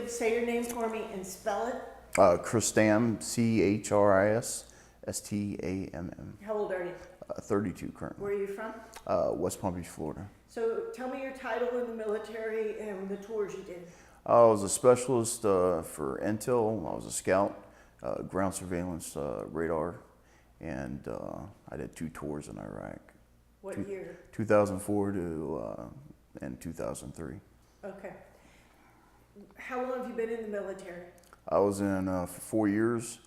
would say your name for me and spell it? Christam, Chrisstamm. How old are you? 32 currently. Where are you from? West Palm Beach, Florida. So tell me your title in the military and the tours you did. I was a specialist for intel. I was a scout, ground surveillance radar, and I did 2 tours in Iraq. What year? 2004 to and 2003. Okay. How long have you been in the military? I was in for 4 years,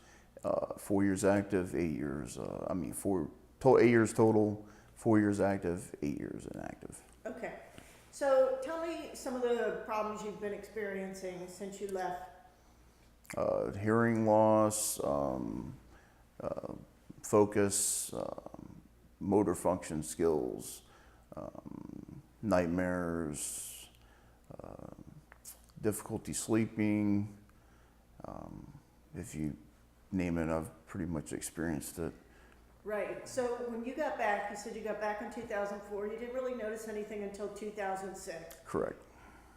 4 years active, 8 years. 8 years total, 4 years active, 8 years inactive. Okay. So tell me some of the problems you've been experiencing since you left. Hearing loss, focus, motor function skills, nightmares, difficulty sleeping. If you name it, I've pretty much experienced it. Right. So when you got back, you said you got back in 2004. You didn't really notice anything until 2006. Correct.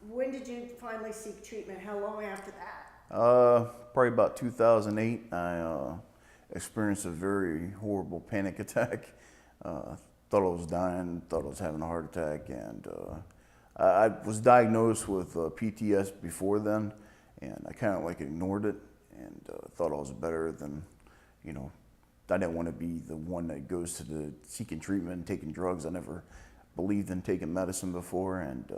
When did you finally seek treatment? How long after that? Probably about 2008. I experienced a very horrible panic attack. Thought I was dying, thought I was having a heart attack, and I was diagnosed with PTS before then, and I kind of like ignored it and thought I was better than, I didn't want to be the one that goes to the seeking treatment and taking drugs. I never believed in taking medicine before, and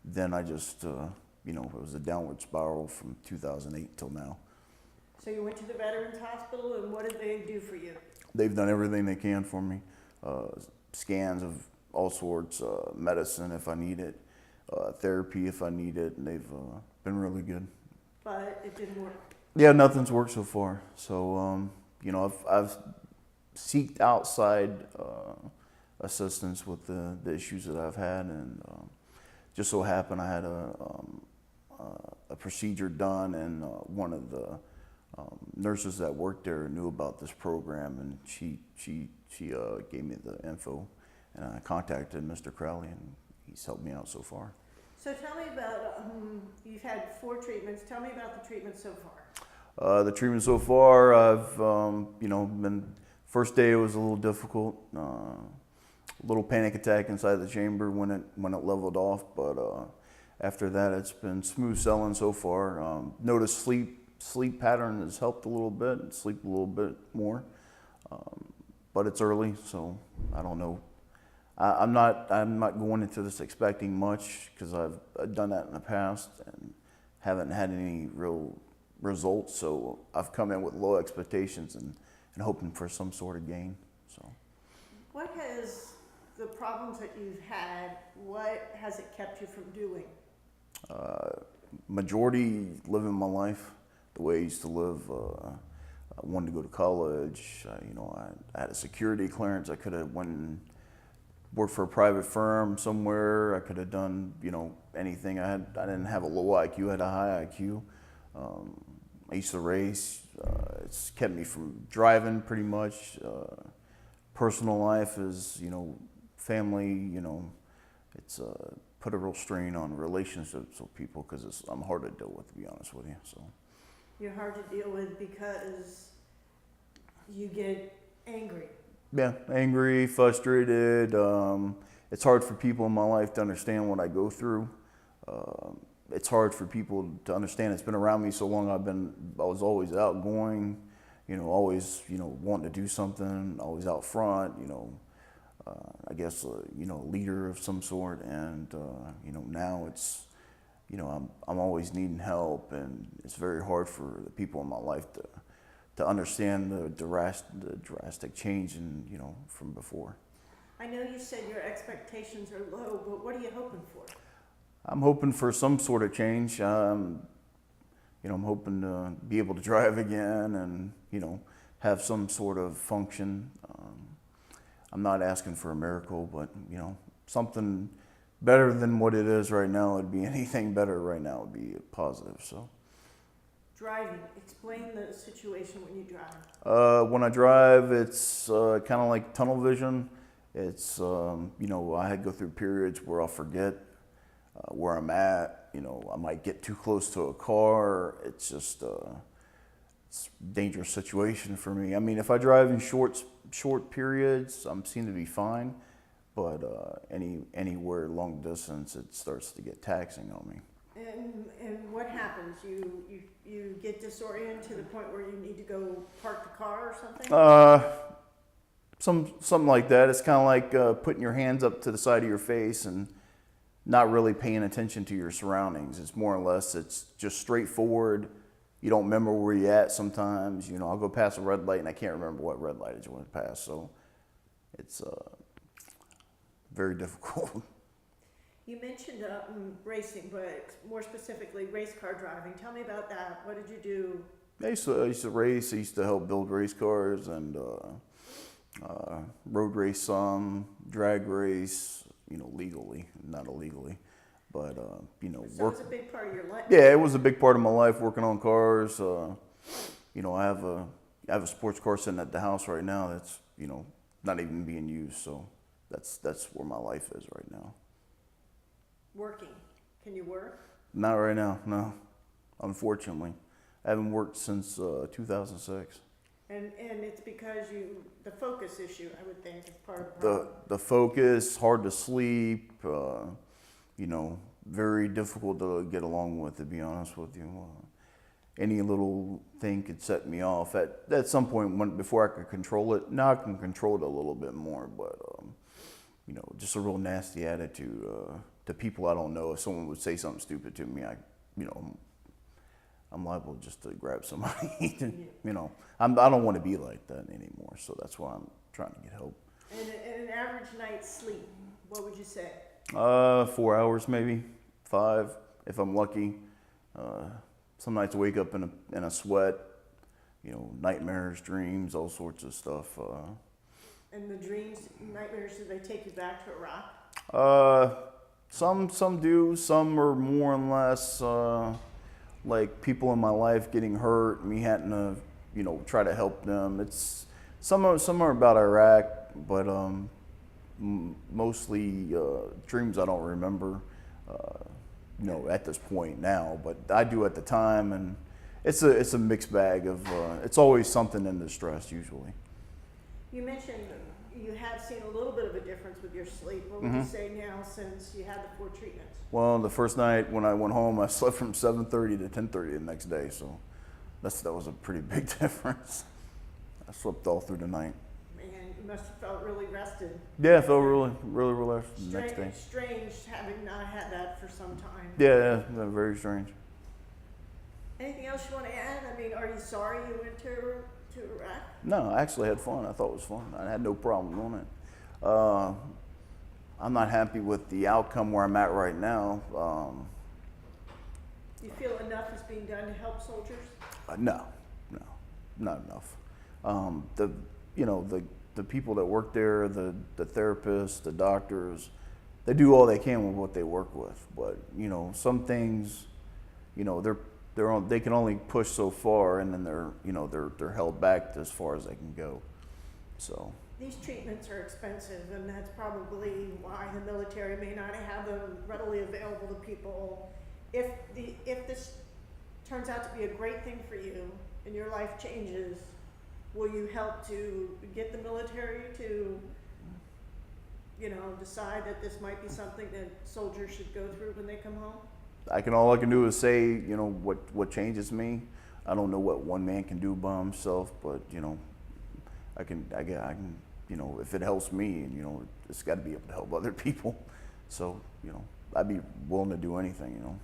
then I just, it was a downward spiral from 2008 till now. So you went to the Veterans Hospital, and what did they do for you? They've done everything they can for me. Scans of all sorts, medicine if I need it, therapy if I need it, and they've been really good. But it didn't work. Yeah, nothing's worked so far. So, I've seeked outside assistance with the issues that I've had, and just so happened I had a procedure done, and one of the nurses that worked there knew about this program, and she gave me the info, and I contacted Mr. Crowley, and he's helped me out so far. So tell me about, you've had 4 treatments. Tell me about the treatment so far. The treatment so far, I've, first day it was a little difficult, a little panic attack inside the chamber when it leveled off, but after that it's been smooth sailing so far. Noticed sleep pattern has helped a little bit, sleep a little bit more, but it's early, so I don't know. I'm not going into this expecting much, because I've done that in the past and haven't had any real results, so I've come in with low expectations and hoping for some sort of gain. So, what has the problems that you've had, what has it kept you from doing? Majority living my life the way I used to live. I wanted to go to college. I had a security clearance. I could have went and worked for a private firm somewhere. I could have done anything. I didn't have a low IQ. I had a high IQ. I used to race. It's kept me from driving pretty much. Personal life is, family, it's put a real strain on relationships with people, because I'm hard to deal with, to be honest with you. So You're hard to deal with because you get angry. Yeah, angry, frustrated. It's hard for people in my life to understand what I go through. It's hard for people to understand. It's been around me so long. I was always outgoing, always, wanting to do something, always out front, I guess, leader of some sort. And, now it's, I'm always needing help, and it's very hard for the people in my life to understand the drastic change from before. I know you said your expectations are low, but what are you hoping for? I'm hoping for some sort of change. I'm hoping to be able to drive again and, have some sort of function. I'm not asking for a miracle, but, something better than what it is right now. It'd be anything better right now would be positive. So, driving. Explain the situation when you drive. When I drive, it's kind of like tunnel vision. It's I had to go through periods where I'll forget where I'm at. you know, I might get too close to a car. It's just it's a dangerous situation for me. I mean, if I drive in short periods, I'm seem to be fine, but anywhere long distance, it starts to get taxing on me. And what happens? You get disoriented to the point where you need to go park the car or something? Something like that. It's kind of like putting your hands up to the side of your face and not really paying attention to your surroundings. It's more or less, it's just straightforward. You don't remember where you're at sometimes. You know, I'll go past a red light and I can't remember what red light I went past. So it's very difficult. You mentioned racing, but more specifically race car driving. Tell me about that. What did you do? I used to race. I used to help build race cars and road race some, drag race, you know, legally, not illegally. But, you know, So it was a big part of your life. Yeah, it was a big part of my life, working on cars. You know, I have a sports car sitting at the house right now that's, you know, not even being used. So that's where my life is right now. Working. Can you work? Not right now, no. Unfortunately. I haven't worked since 2006. And it's because the focus issue, I would think, is part of the problem. The focus, hard to sleep, you know, very difficult to get along with, to be honest with you. Any little thing could set me off. At some point, before I could control it, now I can control it a little bit more, but, you know, just a real nasty attitude to people I don't know. If someone would say something stupid to me, I'm liable just to grab somebody. You know, I don't want to be like that anymore, so that's why I'm trying to get help. And an average night's sleep, what would you say? 4 hours, maybe 5, if I'm lucky. Some nights I wake up in a sweat, you know, nightmares, dreams, all sorts of stuff. And the dreams, nightmares, do they take you back to Iraq? Some do. Some are more and less like people in my life getting hurt, me having to, you know, try to help them. It's some are about Iraq, but mostly dreams I don't remember. You know, at this point now, but I do at the time, and it's a mixed bag of. It's always something in distress usually. You mentioned you have seen a little bit of a difference with your sleep. What would you say now since you had the 4 treatments? Well, the first night when I went home, I slept from 7:30 to 10:30 the next day, so that was a pretty big difference. I slept all through the night. Man, you must have felt really rested. Yeah, I felt really relaxed the next day. Strange having not had that for some time. Yeah, very strange. Anything else you want to add? I mean, are you sorry you went to Iraq? No, I actually had fun. I thought it was fun. I had no problem doing it. I'm not happy with the outcome where I'm at right now. Do you feel enough is being done to help soldiers? No, not enough. The people that work there, the therapists, the doctors, they do all they can with what they work with. But you know, some things, you know, they can only push so far, and then they're held back as far as they can go. So these treatments are expensive, and that's probably why the military may not have them readily available to people. If this turns out to be a great thing for you and your life changes, will you help to get the military to, you know, decide that this might be something that soldiers should go through when they come home? All I can do is say, you know, what changes me. I don't know what one man can do by himself, but you know, I can, you know, if it helps me, and you know, it's got to be able to help other people. So, you know, I'd be willing to do anything, you know.